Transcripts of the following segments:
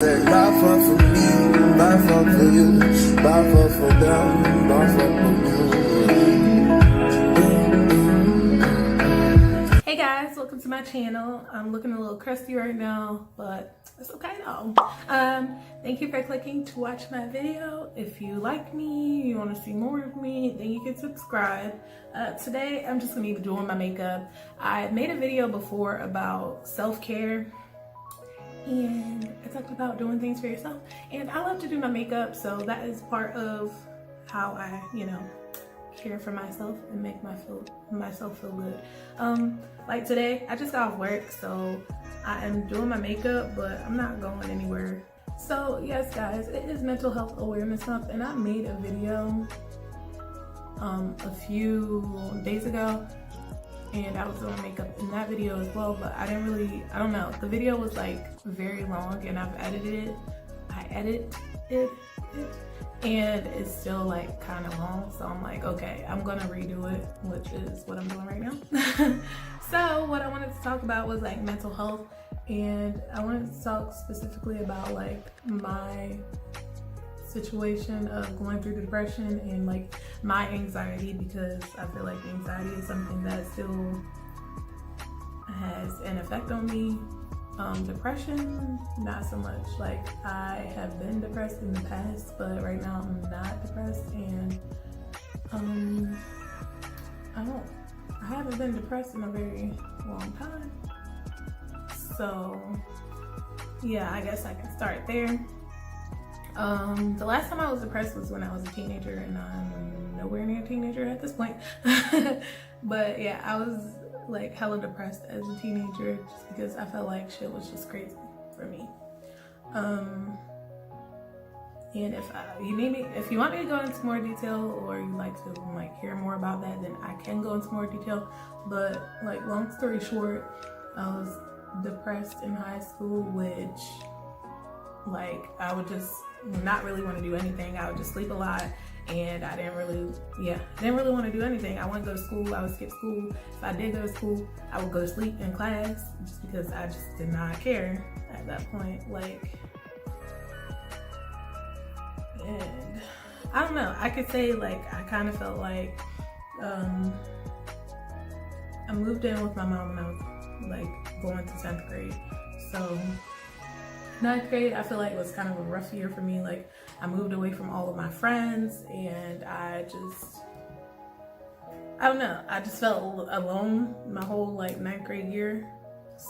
Buy fuck for me, buy fuck for you, buy fuck for them, buy fuck for you. Hey guys, welcome to my channel. I'm looking a little crusty right now, but it's okay though. Thank you for clicking to watch my video. If you like me, you want to see more of me, then you can subscribe. Today I'm just gonna be doing my makeup. I made a video before about self-care, and I talked about doing things for yourself, and I love to do my makeup, so that is part of how I, care for myself and make myself feel good. Like today, I just got off work, so I am doing my makeup, but I'm not going anywhere. So yes guys, it is Mental Health Awareness Month, and I made a video a few days ago, and I was doing makeup in that video as well, but I don't know, the video was like very long, and I've edited it, and it's still like kind of long, so I'm like, okay, I'm gonna redo it, which is what I'm doing right now. So what I wanted to talk about was like mental health, and I wanted to talk specifically about like my situation of going through depression and like my anxiety, because I feel like anxiety is something that still has an effect on me. Depression, not so much. Like, I have been depressed in the past, but right now I'm not depressed, and I haven't been depressed in a very long time. So yeah, I guess I can start there. The last time I was depressed was when I was a teenager, and I'm nowhere near a teenager at this point. But yeah, I was like hella depressed as a teenager just because I felt like shit was just crazy for me. And if you want me to go into more detail, or you like to like hear more about that, then I can go into more detail. But like, long story short, I was depressed in high school, which like I would just not really want to do anything. I would just sleep a lot, and I didn't really want to do anything. I wouldn't go to school. I would skip school. If I did go to school, I would go to sleep in class just because I just did not care at that point. Like, and I don't know, I could say like I kind of felt like I moved in with my mom when I was like going to 10th grade. So 9th grade, I feel like it was kind of a rough year for me. Like, I moved away from all of my friends, and I don't know, I just felt alone my whole like 9th grade year.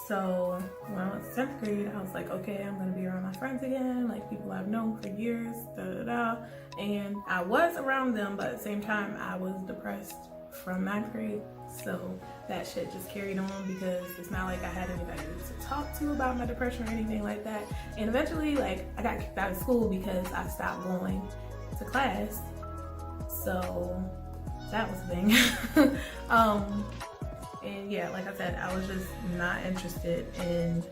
So when I went to 10th grade, I was like, okay, I'm gonna be around my friends again, like people I've known for years, and I was around them, but at the same time I was depressed from 9th grade. So that shit just carried on, because it's not like I had anybody to talk to about my depression or anything like that. And eventually, like, I got kicked out of school because I stopped going to class. So that was the thing. And yeah, like I said, I was just not interested in,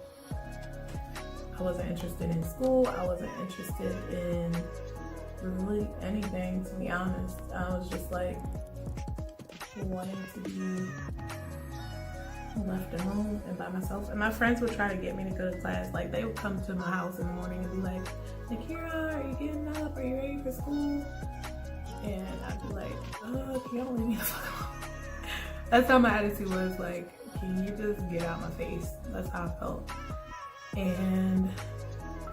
I wasn't interested in school. I wasn't interested in really anything, to be honest. I was just like wanting to be left alone and by myself. And my friends would try to get me to go to class. Like, they would come to my house in the morning and be like, Nakira, are you getting up? Are you ready for school? And I'd be like, oh, can y'all leave me the fuck alone? That's how my attitude was. Like, can you just get out my face? That's how I felt. And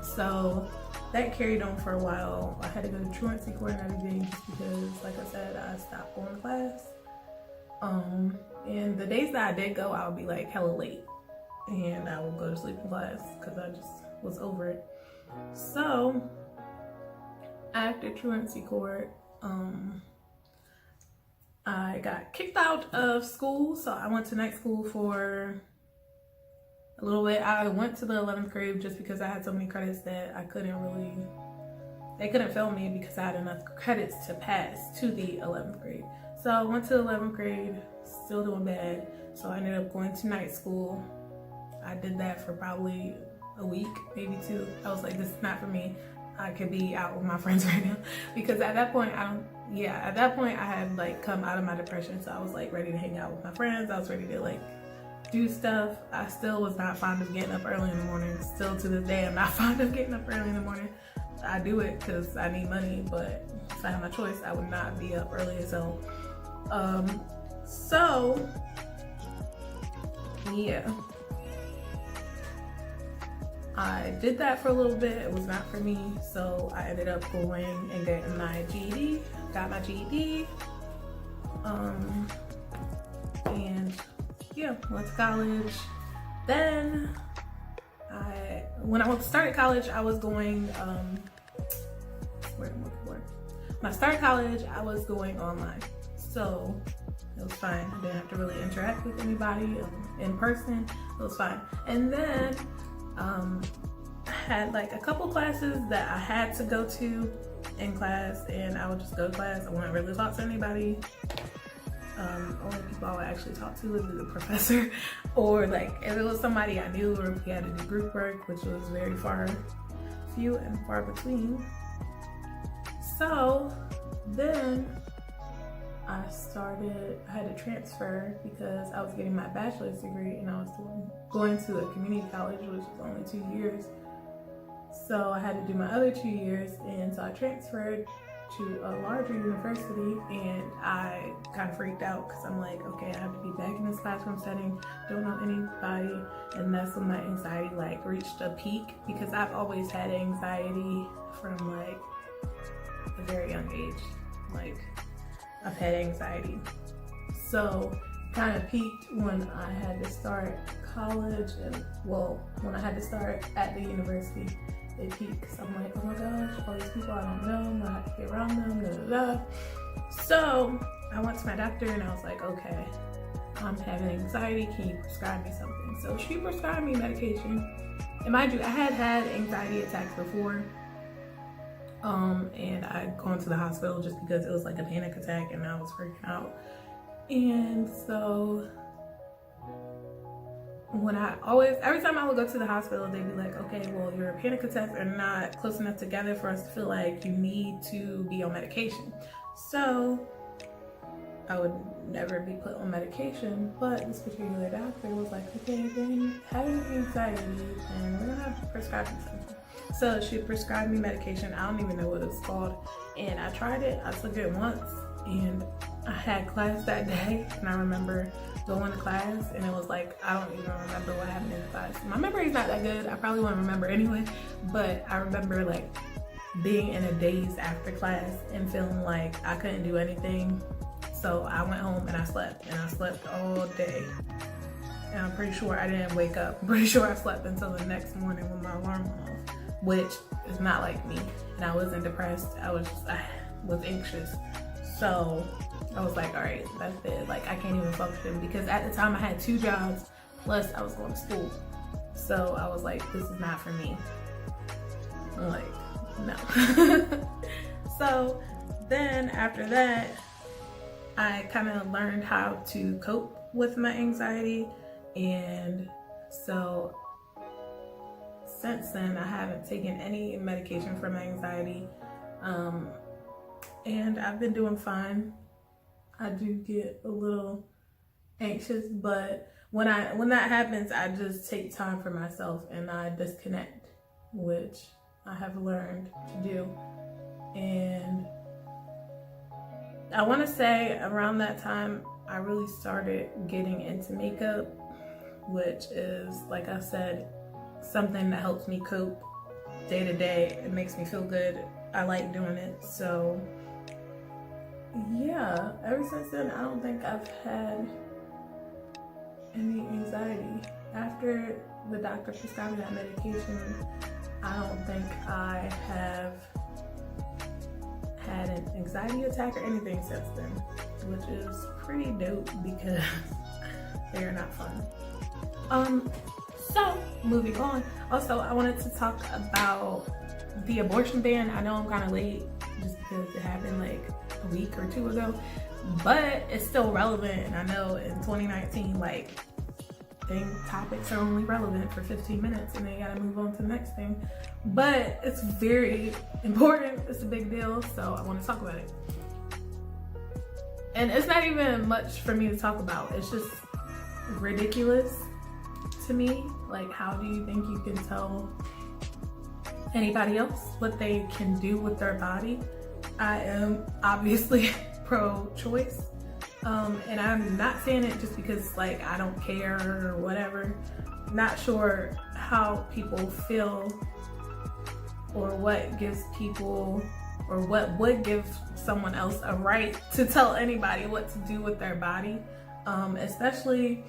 so that carried on for a while. I had to go to truancy court and everything, just because, like I said, I stopped going to class. And the days that I did go, I would be like hella late, and I would go to sleep in class because I just was over it. So after truancy court, I got kicked out of school, so I went to night school for a little bit. I went to the 11th grade just because I had so many credits that they couldn't fail me because I had enough credits to pass to the 11th grade. So I went to the 11th grade, still doing bad, so I ended up going to night school. I did that for probably a week, maybe 2. I was like, this is not for me. I could be out with my friends right now, because at that point I had like come out of my depression, so I was like ready to hang out with my friends. I was ready to like do stuff. I still was not fond of getting up early in the morning. Still to this day, I'm not fond of getting up early in the morning. I do it because I need money, but if I had my choice, I would not be up early as hell. So yeah, I did that for a little bit. It was not for me, so I ended up going and getting my GED. Got my GED, and yeah, went to college. Then when I started college, I was going when I started college, I was going online, so it was fine. I didn't have to really interact with anybody in person. It was fine. And then I had like a couple classes that I had to go to in class, and I would just go to class. I wouldn't really talk to anybody. Only people I would actually talk to was the professor, or like if it was somebody I knew, or if we had to do group work, which was very few and far between. So then I had to transfer because I was getting my bachelor's degree, and I was going to a community college, which was only 2 years. So I had to do my other 2 years, and so I transferred to a larger university, and I kind of freaked out because I'm like, okay, I have to be back in this classroom setting, don't know anybody, and that's when my anxiety like reached a peak, because I've always had anxiety from like a very young age. Like, I've had anxiety. So kind of peaked when I had to start college, and well, when I had to start at the university, it peaked because I'm like, oh my gosh, all these people I don't know, I have to be around them, da da da. So I went to my doctor and I was like, okay, I'm having anxiety, can you prescribe me something? So she prescribed me medication. And mind you, I had anxiety attacks before. And I'd gone to the hospital just because it was like a panic attack and I was freaking out. And so every time I would go to the hospital, they'd be like, okay, well, your panic attacks are not close enough together for us to feel like you need to be on medication. So I would never be put on medication, but this particular doctor was like, okay, then you have anxiety and we're gonna have to prescribe you something. So she prescribed me medication. I don't even know what it's called. And I tried it, I took it once, and I had class that day, and I remember going to class, and it was like, I don't even remember what happened in the class. My memory is not that good. I probably won't remember anyway, but I remember like being in a daze after class and feeling like I couldn't do anything. So I went home and I slept all day. And I'm pretty sure I didn't wake up. I'm pretty sure I slept until the next morning when my alarm went off, which is not like me. And I wasn't depressed. I was anxious. So I was like, all right, that's it. Like, I can't even function, because at the time I had 2 jobs, plus I was going to school. So I was like, this is not for me. I'm like, no. So then after that, I kind of learned how to cope with my anxiety. And so since then, I haven't taken any medication for my anxiety. And I've been doing fine. I do get a little anxious, but when that happens, I just take time for myself and I disconnect, which I have learned to do. And I want to say around that time, I really started getting into makeup, which is, like I said, something that helps me cope day to day. It makes me feel good. I like doing it. So yeah, ever since then, I don't think I've had any anxiety. After the doctor prescribed me that medication, I don't think I have had an anxiety attack or anything since then, which is pretty dope because they are not fun. So moving on. Also, I wanted to talk about the abortion ban. I know I'm kind of late just because it happened like a week or 2 ago, but it's still relevant. And I know in 2019, like, topics are only relevant for 15 minutes and then you gotta move on to the next thing. But it's very important. It's a big deal, so I want to talk about it. And it's not even much for me to talk about. It's just ridiculous to me. Like, how do you think you can tell anybody else what they can do with their body? I am obviously pro-choice, and I'm not saying it just because like I don't care or whatever. Not sure how people feel or what gives people or what would give someone else a right to tell anybody what to do with their body, especially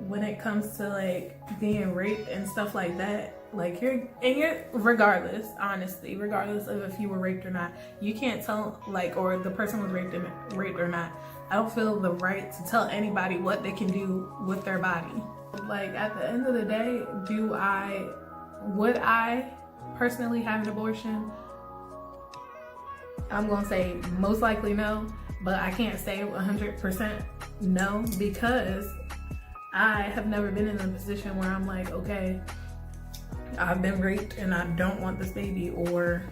when it comes to like being raped and stuff like that. Like you're regardless, honestly, regardless of if you were raped or not, you can't tell, like, or the person was raped or not. I don't feel the right to tell anybody what they can do with their body. Like, at the end of the day, would I personally have an abortion? I'm gonna say most likely no, but I can't say 100% no, because I have never been in a position where I'm like, okay, I've been raped and I don't want this baby, or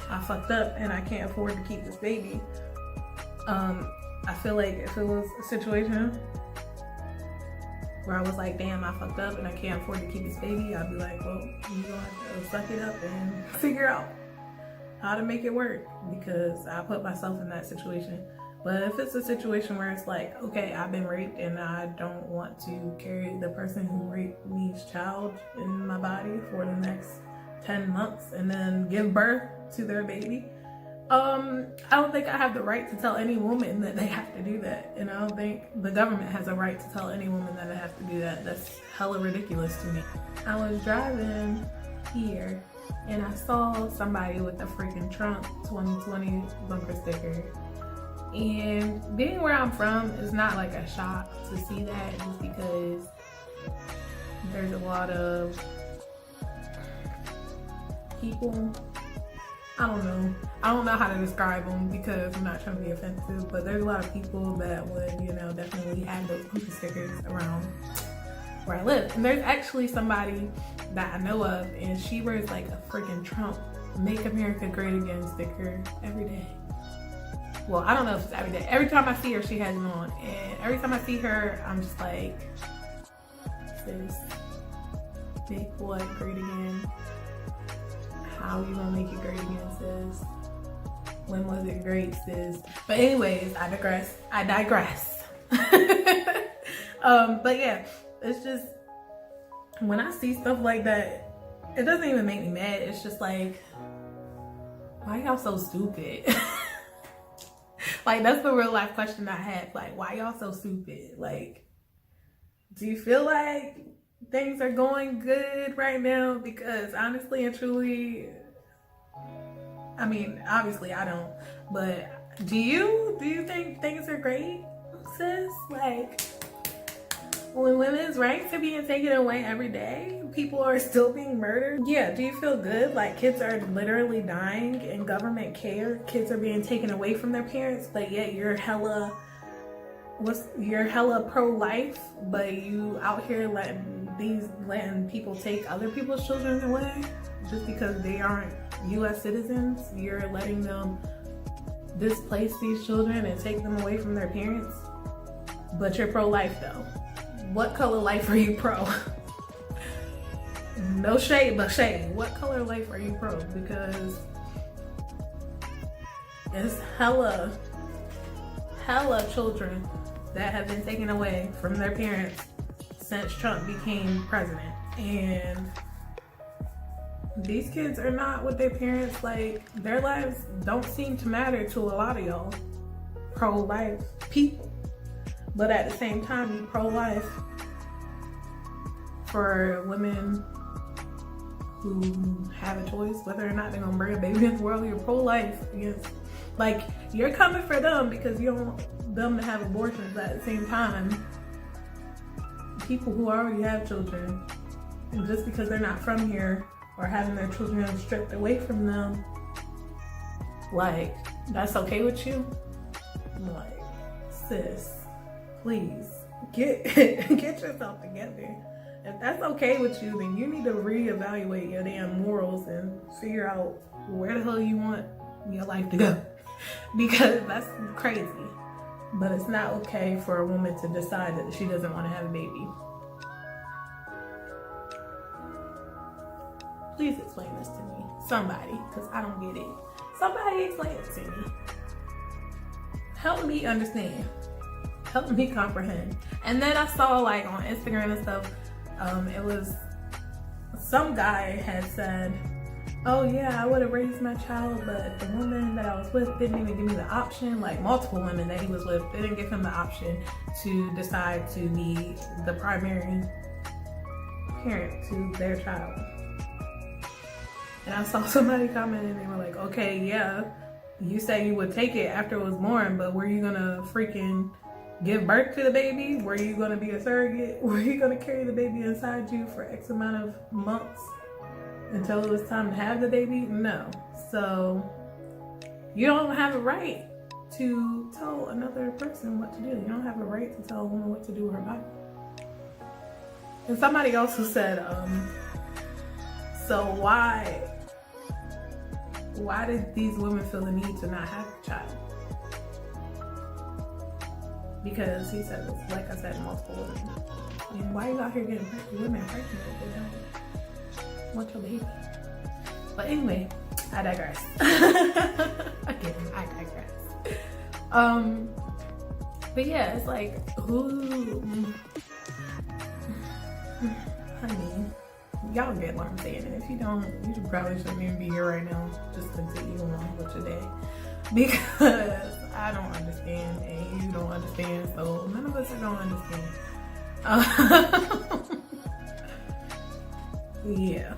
I fucked up and I can't afford to keep this baby. I feel like if it was a situation where I was like, damn, I fucked up and I can't afford to keep this baby, I'd be like, well, you're gonna have to suck it up and figure out how to make it work, because I put myself in that situation. But if it's a situation where it's like, okay, I've been raped and I don't want to carry the person who raped me's child in my body for the next 10 months and then give birth to their baby, I don't think I have the right to tell any woman that they have to do that. And I don't think the government has a right to tell any woman that they have to do that. That's hella ridiculous to me. I was driving here and I saw somebody with a freaking Trump 2020 bumper sticker. And being where I'm from is not like a shock to see that, just because there's a lot of people, I don't know how to describe them because I'm not trying to be offensive, but there's a lot of people that would, you know, definitely have those bumper stickers around where I live. And there's actually somebody that I know of, and she wears like a freaking Trump Make America Great Again sticker every day. Well, I don't know if it's every day. Every time I see her, she has it on. And every time I see her, I'm just like, sis, make what great again? How you gonna make it great again, sis? When was it great, sis? But anyways, I digress. But yeah, it's just, when I see stuff like that, it doesn't even make me mad. It's just like, why y'all so stupid? Like, that's the real life question I have. Like, why y'all so stupid? Like, do you feel like things are going good right now? Because honestly and truly, I mean, obviously I don't, but do you think things are great, sis? Like, when women's rights are being taken away every day, people are still being murdered. Yeah, do you feel good? Like, kids are literally dying in government care. Kids are being taken away from their parents, but yet you're hella pro-life, but you out here letting people take other people's children away just because they aren't US citizens. You're letting them displace these children and take them away from their parents, but you're pro-life though. What color life are you pro? No shade, but shade. What color life are you pro? Because it's hella children that have been taken away from their parents since Trump became president. And these kids are not with their parents. Like, their lives don't seem to matter to a lot of y'all pro-life people. But at the same time, you pro-life for women who have a choice whether or not they're gonna bring a baby into the world. You're pro-life against, like, you're coming for them because you don't want them to have abortions. But at the same time, people who already have children, and just because they're not from here or having their children stripped away from them, like, that's okay with you? Like, sis, please get yourself together. If that's okay with you, then you need to reevaluate your damn morals and figure out where the hell you want your life to go. Because that's crazy. but it's not okay for a woman to decide that she doesn't want to have a baby. Please explain this to me. Somebody, because I don't get it. Somebody explain it to me. Help me understand. Help me comprehend. And then I saw like on Instagram and stuff, it was some guy had said, oh yeah, I would have raised my child, but the woman that I was with didn't even give me the option. Like multiple women that he was with, they didn't give him the option to decide to be the primary parent to their child. And I saw somebody comment and they were like, okay, yeah, you say you would take it after it was born, but were you gonna freaking give birth to the baby? Were you gonna be a surrogate? Were you gonna carry the baby inside you for X amount of months until it was time to have the baby? No. So you don't have a right to tell another person what to do. You don't have a right to tell a woman what to do with her body. And somebody also said, so why did these women feel the need to not have a child? Because he said, like I said, multiple women. And why are you out here getting women pregnant if they don't want your baby? But anyway, I digress. Again, I digress. But yeah, it's like, who? Honey, y'all get what I'm saying. And if you don't, you probably shouldn't even be here right now. Just continue on with your day. Because I don't understand and you don't understand, so none of us are gonna understand. Yeah.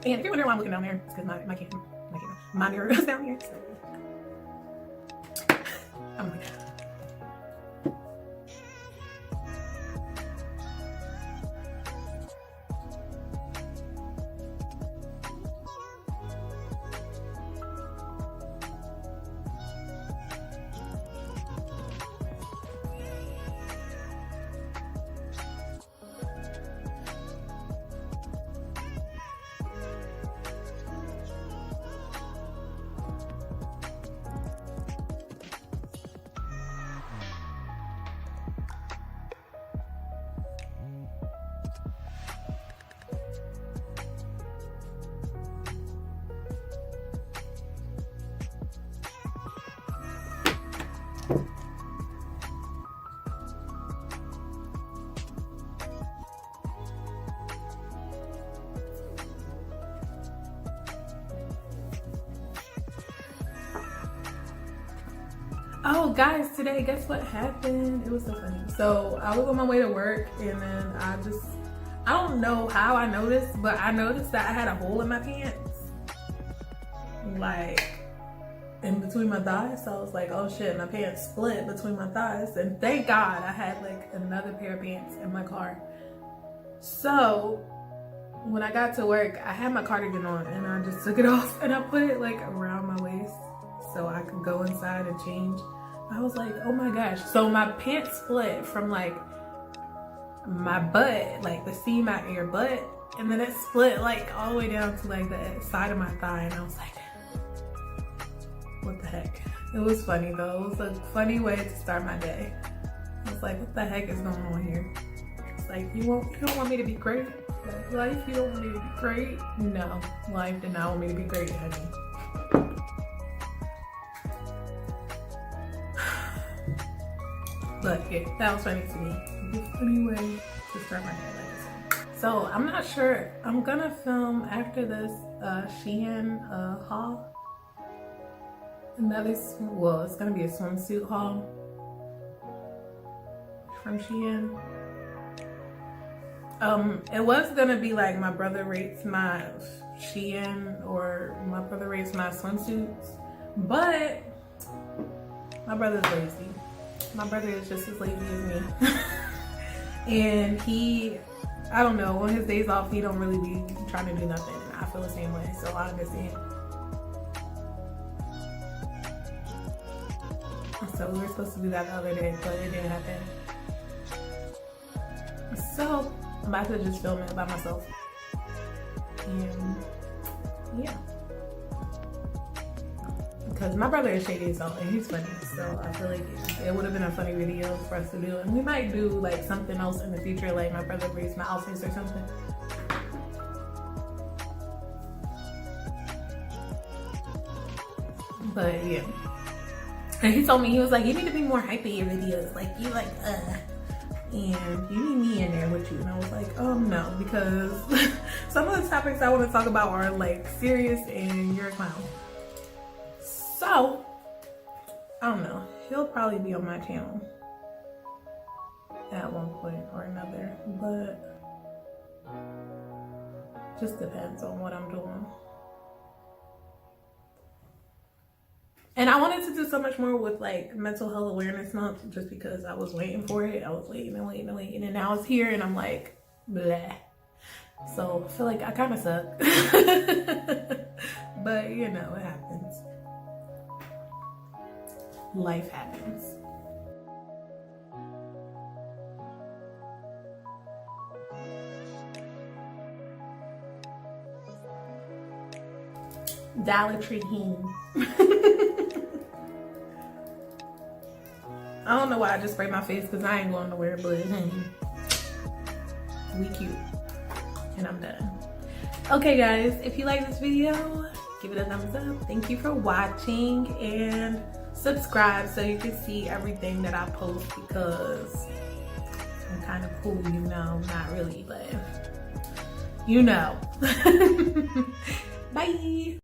And if you're wondering why I'm looking down there, it's because my mirror is down here. So. I'm like, oh guys, today guess what happened? It was so funny. So I was on my way to work and then I don't know how I noticed, but I noticed that I had a hole in my pants, like in between my thighs. So I was like, oh shit, my pants split between my thighs. And thank God I had like another pair of pants in my car. So when I got to work, I had my cardigan on and I just took it off and I put it like around my waist so I could go inside and change. I was like, oh my gosh. So my pants split from like my butt, like the seam out of your butt, and then it split like all the way down to like the side of my thigh. And I was like, what the heck? It was funny though. It was a funny way to start my day. I was like, what the heck is going on here? It's like, you don't want me to be great? Life, you don't want me to be great? No, life did not want me to be great, honey. But yeah, that was funny to me. It was a funny way to start my day like this. So I'm not sure. I'm gonna film after this Shein haul. Well, it's gonna be a swimsuit haul from Shein. It was gonna be like my brother rates my Shein or my brother rates my swimsuits, but my brother's lazy. My brother is just as lazy as me. And I don't know, on his days off, he don't really be trying to do nothing. I feel the same way, so I understand. So we were supposed to do that the other day, but it didn't happen. So I'm about to just film it by myself. And yeah. Because my brother is shady as hell and he's funny. So I feel like it would have been a funny video for us to do. And we might do like something else in the future, like my brother reads my outfits or something. But yeah. And he told me, he was like, you need to be more hype in your videos. Like, you like, and you need me in there with you. And I was like, no, because some of the topics I want to talk about are like serious and you're a clown. So, I don't know. He'll probably be on my channel at one point or another, but just depends on what I'm doing. And I wanted to do so much more with like mental health awareness month just because I was waiting for it. I was waiting and now it's here and I'm like, bleh. So I feel like I kind of suck. But you know, it happens. Life happens. Dollar Tree heme. I don't know why I just sprayed my face because I ain't going nowhere, but we cute. And I'm done. Okay guys, if you like this video, give it a thumbs up. Thank you for watching and subscribe so you can see everything that I post because I'm kind of cool, you know. Not really, but you know. Bye.